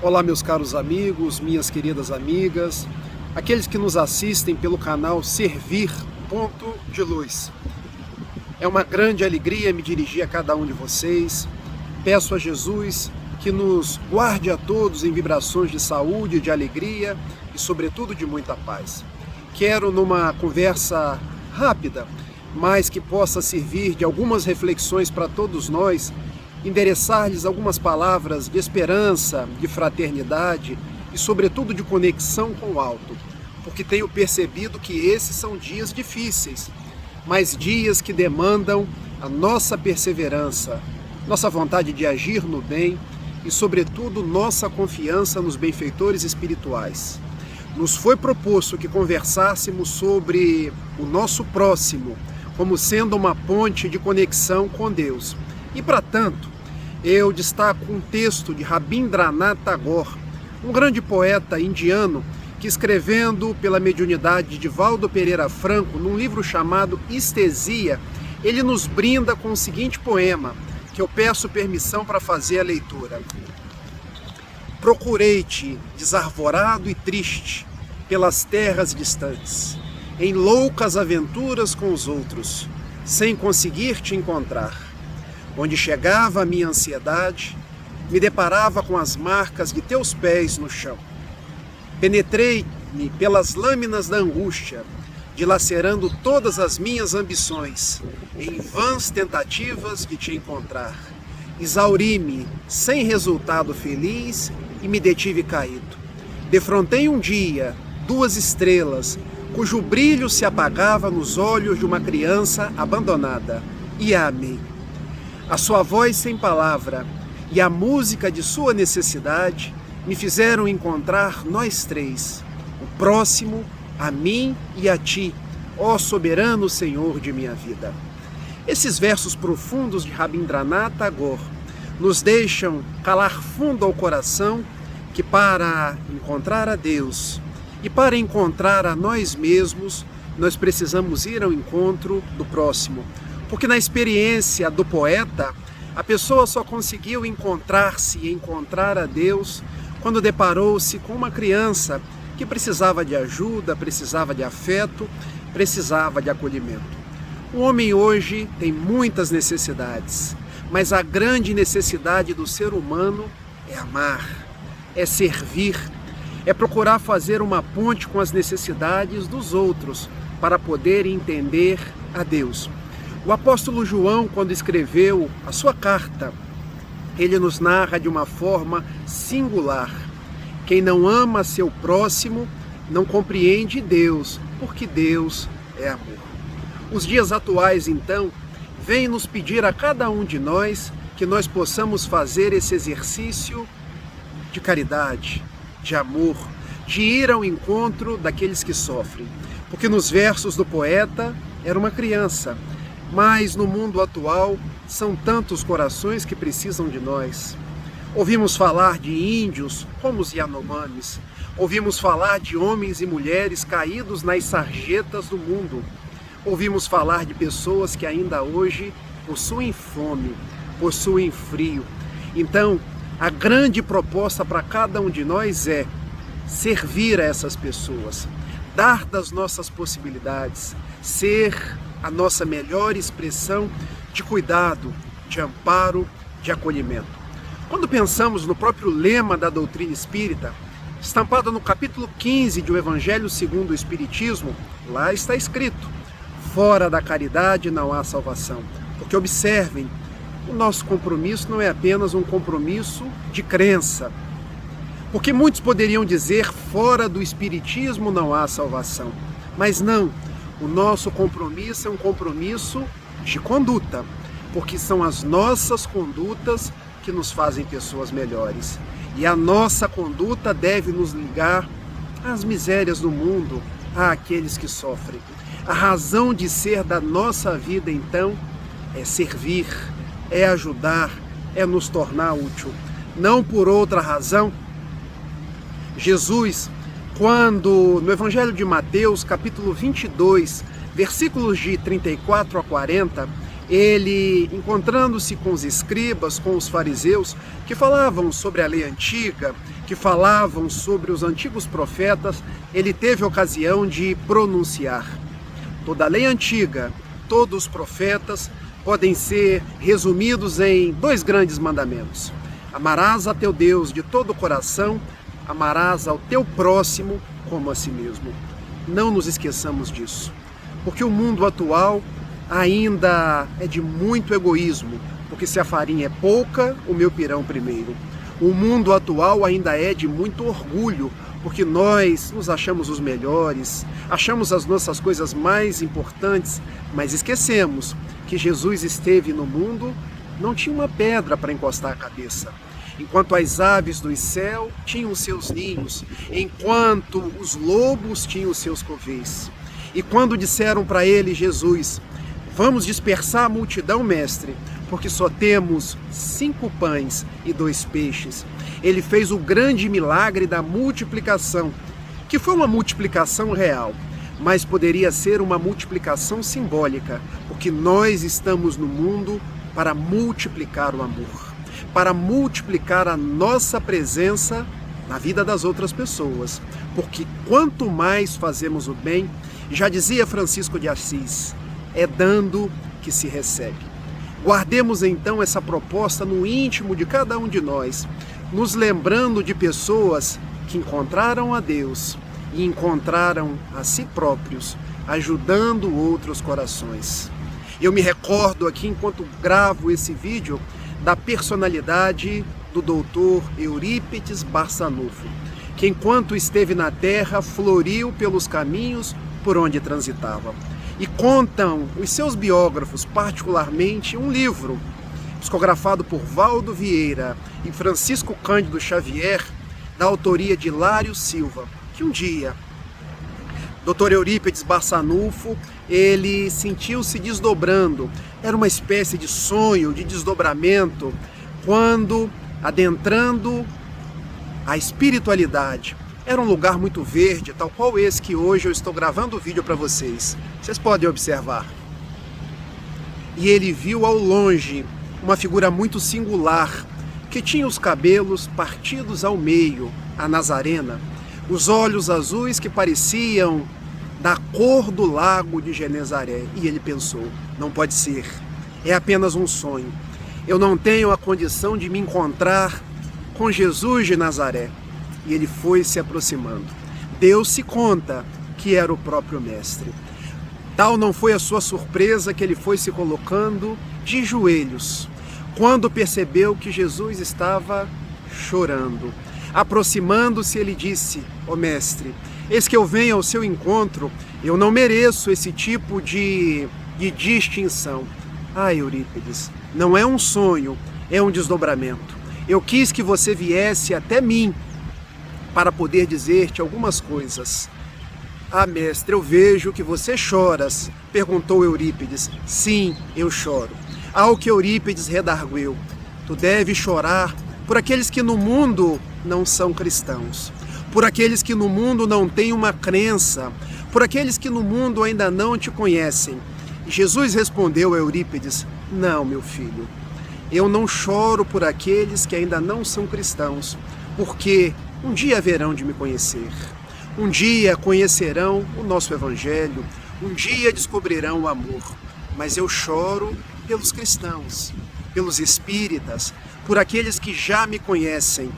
Olá, meus caros amigos, minhas queridas amigas, aqueles que nos assistem pelo canal Servir Ponto de Luz. É uma grande alegria me dirigir a cada um de vocês. Peço a Jesus que nos guarde a todos em vibrações de saúde, de alegria e, sobretudo, de muita paz. Quero, numa conversa rápida, mas que possa servir de algumas reflexões para todos nós, endereçar-lhes algumas palavras de esperança, de fraternidade e, sobretudo, de conexão com o alto, porque tenho percebido que esses são dias difíceis, mas dias que demandam a nossa perseverança, nossa vontade de agir no bem e, sobretudo, nossa confiança nos benfeitores espirituais. Nos foi proposto que conversássemos sobre o nosso próximo, como sendo uma ponte de conexão com Deus. E, para tanto, eu destaco um texto de Rabindranath Tagore, um grande poeta indiano que, escrevendo pela mediunidade de Valdo Pereira Franco, num livro chamado Estesia, ele nos brinda com o seguinte poema, que eu peço permissão para fazer a leitura. Procurei-te, desarvorado e triste, pelas terras distantes, em loucas aventuras com os outros, sem conseguir te encontrar. Onde chegava a minha ansiedade, me deparava com as marcas de teus pés no chão. Penetrei-me pelas lâminas da angústia, dilacerando todas as minhas ambições, em vãs tentativas de te encontrar. Exauri-me, sem resultado feliz, e me detive caído. Defrontei um dia 2 estrelas, cujo brilho se apagava nos olhos de uma criança abandonada, e a amei. A sua voz sem palavra e a música de sua necessidade me fizeram encontrar nós três, o próximo, a mim e a ti, ó soberano Senhor de minha vida. Esses versos profundos de Rabindranath Tagore nos deixam calar fundo ao coração que, para encontrar a Deus e para encontrar a nós mesmos, nós precisamos ir ao encontro do próximo. Porque na experiência do poeta, a pessoa só conseguiu encontrar-se e encontrar a Deus quando deparou-se com uma criança que precisava de ajuda, precisava de afeto, precisava de acolhimento. O homem hoje tem muitas necessidades, mas a grande necessidade do ser humano é amar, é servir, é procurar fazer uma ponte com as necessidades dos outros para poder entender a Deus. O apóstolo João, quando escreveu a sua carta, ele nos narra de uma forma singular. Quem não ama seu próximo não compreende Deus, porque Deus é amor. Os dias atuais, então, vêm nos pedir a cada um de nós que nós possamos fazer esse exercício de caridade, de amor, de ir ao encontro daqueles que sofrem. Porque nos versos do poeta era uma criança, mas no mundo atual são tantos corações que precisam de nós. Ouvimos falar de índios como os Yanomamis, ouvimos falar de homens e mulheres caídos nas sarjetas do mundo, ouvimos falar de pessoas que ainda hoje possuem fome, possuem frio. Então, a grande proposta para cada um de nós é servir a essas pessoas, dar das nossas possibilidades, ser a nossa melhor expressão de cuidado, de amparo, de acolhimento. Quando pensamos no próprio lema da doutrina espírita, estampado no capítulo 15 de O Evangelho segundo o Espiritismo, lá está escrito: fora da caridade não há salvação. Porque observem, o nosso compromisso não é apenas um compromisso de crença. Porque muitos poderiam dizer, fora do Espiritismo não há salvação. Mas não. O nosso compromisso é um compromisso de conduta, porque são as nossas condutas que nos fazem pessoas melhores. E a nossa conduta deve nos ligar às misérias do mundo, àqueles que sofrem. A razão de ser da nossa vida, então, é servir, é ajudar, é nos tornar útil. Não por outra razão. Jesus, quando no Evangelho de Mateus, capítulo 22, versículos de 34 a 40, ele, encontrando-se com os escribas, com os fariseus, que falavam sobre a lei antiga, que falavam sobre os antigos profetas, ele teve ocasião de pronunciar. Toda a lei antiga, todos os profetas, podem ser resumidos em 2 grandes mandamentos. Amarás a teu Deus de todo o coração, amarás ao teu próximo como a si mesmo. Não nos esqueçamos disso, porque o mundo atual ainda é de muito egoísmo, porque se a farinha é pouca, o meu pirão primeiro. O mundo atual ainda é de muito orgulho, porque nós nos achamos os melhores, achamos as nossas coisas mais importantes, mas esquecemos que Jesus esteve no mundo, não tinha uma pedra para encostar a cabeça. Enquanto as aves do céu tinham seus ninhos, enquanto os lobos tinham seus covis. E quando disseram para ele, Jesus, vamos dispersar a multidão, mestre, porque só temos 5 pães e 2 peixes. Ele fez o grande milagre da multiplicação, que foi uma multiplicação real, mas poderia ser uma multiplicação simbólica, porque nós estamos no mundo para multiplicar o amor, para multiplicar a nossa presença na vida das outras pessoas, porque quanto mais fazemos o bem, já dizia Francisco de Assis, é dando que se recebe. Guardemos então essa proposta no íntimo de cada um de nós, nos lembrando de pessoas que encontraram a Deus e encontraram a si próprios, ajudando outros corações. Eu me recordo aqui, enquanto gravo esse vídeo, da personalidade do doutor Eurípides Barçanufo, que enquanto esteve na terra, floriu pelos caminhos por onde transitava. E contam os seus biógrafos, particularmente, um livro, psicografado por Valdo Vieira e Francisco Cândido Xavier, da autoria de Hilário Silva, que um dia, Dr. Eurípides Barçanufo, ele sentiu-se desdobrando. Era uma espécie de sonho, de desdobramento, quando, adentrando a espiritualidade, era um lugar muito verde, tal qual esse que hoje eu estou gravando o vídeo para vocês. Vocês podem observar. E ele viu ao longe uma figura muito singular, que tinha os cabelos partidos ao meio, a Nazarena, os olhos azuis que pareciam da cor do lago de Genezaré. E ele pensou, não pode ser, é apenas um sonho. Eu não tenho a condição de me encontrar com Jesus de Nazaré. E ele foi se aproximando. Deu-se conta que era o próprio mestre. Tal não foi a sua surpresa que ele foi se colocando de joelhos, quando percebeu que Jesus estava chorando. Aproximando-se, ele disse, ó mestre, eis que eu venho ao seu encontro, eu não mereço esse tipo de distinção. Ah, Eurípides, não é um sonho, é um desdobramento. Eu quis que você viesse até mim para poder dizer-te algumas coisas. Ah, mestre, eu vejo que você choras, perguntou Eurípides. Sim, eu choro. Ao que Eurípides redarguiu, tu deves chorar por aqueles que no mundo não são cristãos, por aqueles que no mundo não têm uma crença, por aqueles que no mundo ainda não te conhecem. E Jesus respondeu a Eurípides, não, meu filho, eu não choro por aqueles que ainda não são cristãos, porque um dia haverão de me conhecer, um dia conhecerão o nosso Evangelho, um dia descobrirão o amor, mas eu choro pelos cristãos, pelos espíritas, por aqueles que já me conhecem.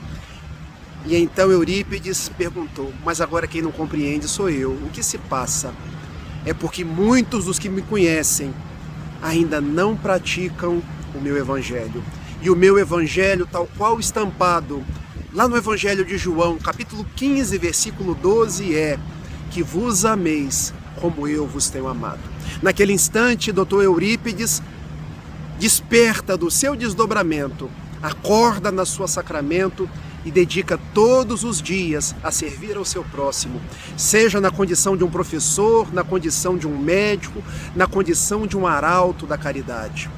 E então Eurípides perguntou, mas agora quem não compreende sou eu, o que se passa? É porque muitos dos que me conhecem ainda não praticam o meu Evangelho. E o meu Evangelho, tal qual estampado lá no Evangelho de João, capítulo 15, versículo 12, é que vos ameis como eu vos tenho amado. Naquele instante, doutor Eurípides desperta do seu desdobramento, acorda na sua sacramento e dedica todos os dias a servir ao seu próximo, seja na condição de um professor, na condição de um médico, na condição de um arauto da caridade.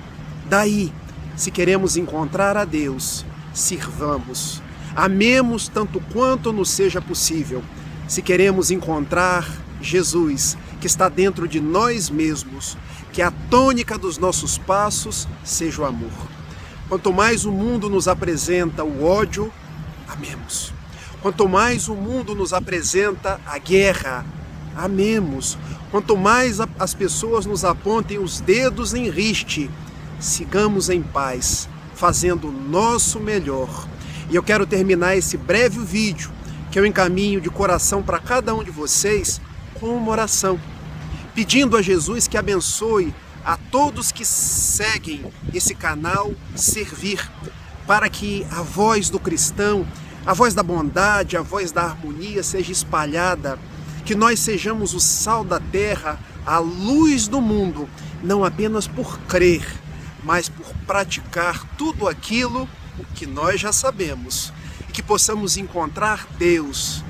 Daí, se queremos encontrar a Deus, sirvamos. Amemos tanto quanto nos seja possível. Se queremos encontrar Jesus, que está dentro de nós mesmos, que a tônica dos nossos passos seja o amor. Quanto mais o mundo nos apresenta o ódio, amemos. Quanto mais o mundo nos apresenta a guerra, amemos. Quanto mais as pessoas nos apontem os dedos em riste, sigamos em paz, fazendo o nosso melhor. E eu quero terminar esse breve vídeo, que eu encaminho de coração para cada um de vocês, com uma oração, pedindo a Jesus que abençoe a todos que seguem esse canal servir, para que a voz do cristão, a voz da bondade, a voz da harmonia seja espalhada, que nós sejamos o sal da terra, a luz do mundo, não apenas por crer, mas por praticar tudo aquilo que nós já sabemos, e que possamos encontrar Deus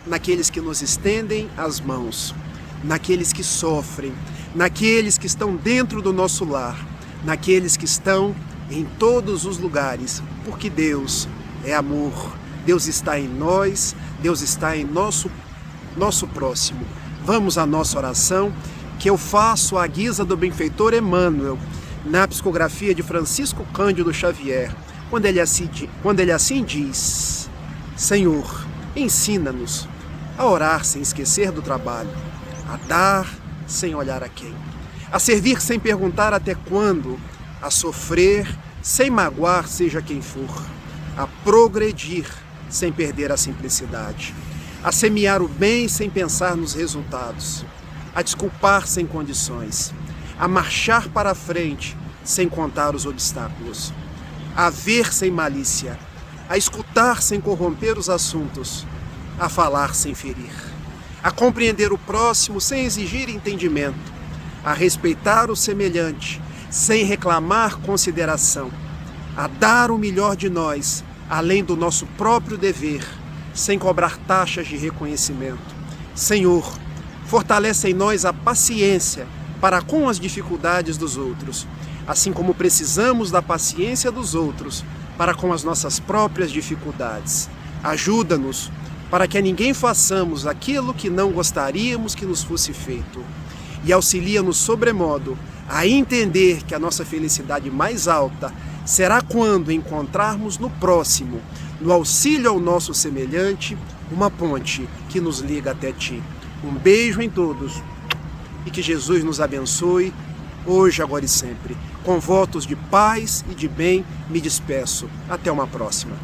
naqueles que nos estendem as mãos, naqueles que sofrem, naqueles que estão dentro do nosso lar, naqueles que estão em todos os lugares, porque Deus é amor, Deus está em nós, Deus está em nosso próximo. Vamos à nossa oração, que eu faço à guisa do benfeitor Emmanuel, na psicografia de Francisco Cândido Xavier, quando ele assim diz: Senhor, ensina-nos a orar sem esquecer do trabalho, a dar sem olhar a quem, a servir sem perguntar até quando, a sofrer sem magoar seja quem for, a progredir sem perder a simplicidade, a semear o bem sem pensar nos resultados, a desculpar sem condições, a marchar para a frente sem contar os obstáculos, a ver sem malícia, a escutar sem corromper os assuntos, a falar sem ferir, a compreender o próximo sem exigir entendimento, a respeitar o semelhante sem reclamar consideração, a dar o melhor de nós, além do nosso próprio dever, sem cobrar taxas de reconhecimento. Senhor, fortalece em nós a paciência para com as dificuldades dos outros, assim como precisamos da paciência dos outros para com as nossas próprias dificuldades. Ajuda-nos para que a ninguém façamos aquilo que não gostaríamos que nos fosse feito, e auxilia-nos sobremodo a entender que a nossa felicidade mais alta será quando encontrarmos no próximo, no auxílio ao nosso semelhante, uma ponte que nos liga até Ti. Um beijo em todos e que Jesus nos abençoe, hoje, agora e sempre. Com votos de paz e de bem, me despeço. Até uma próxima.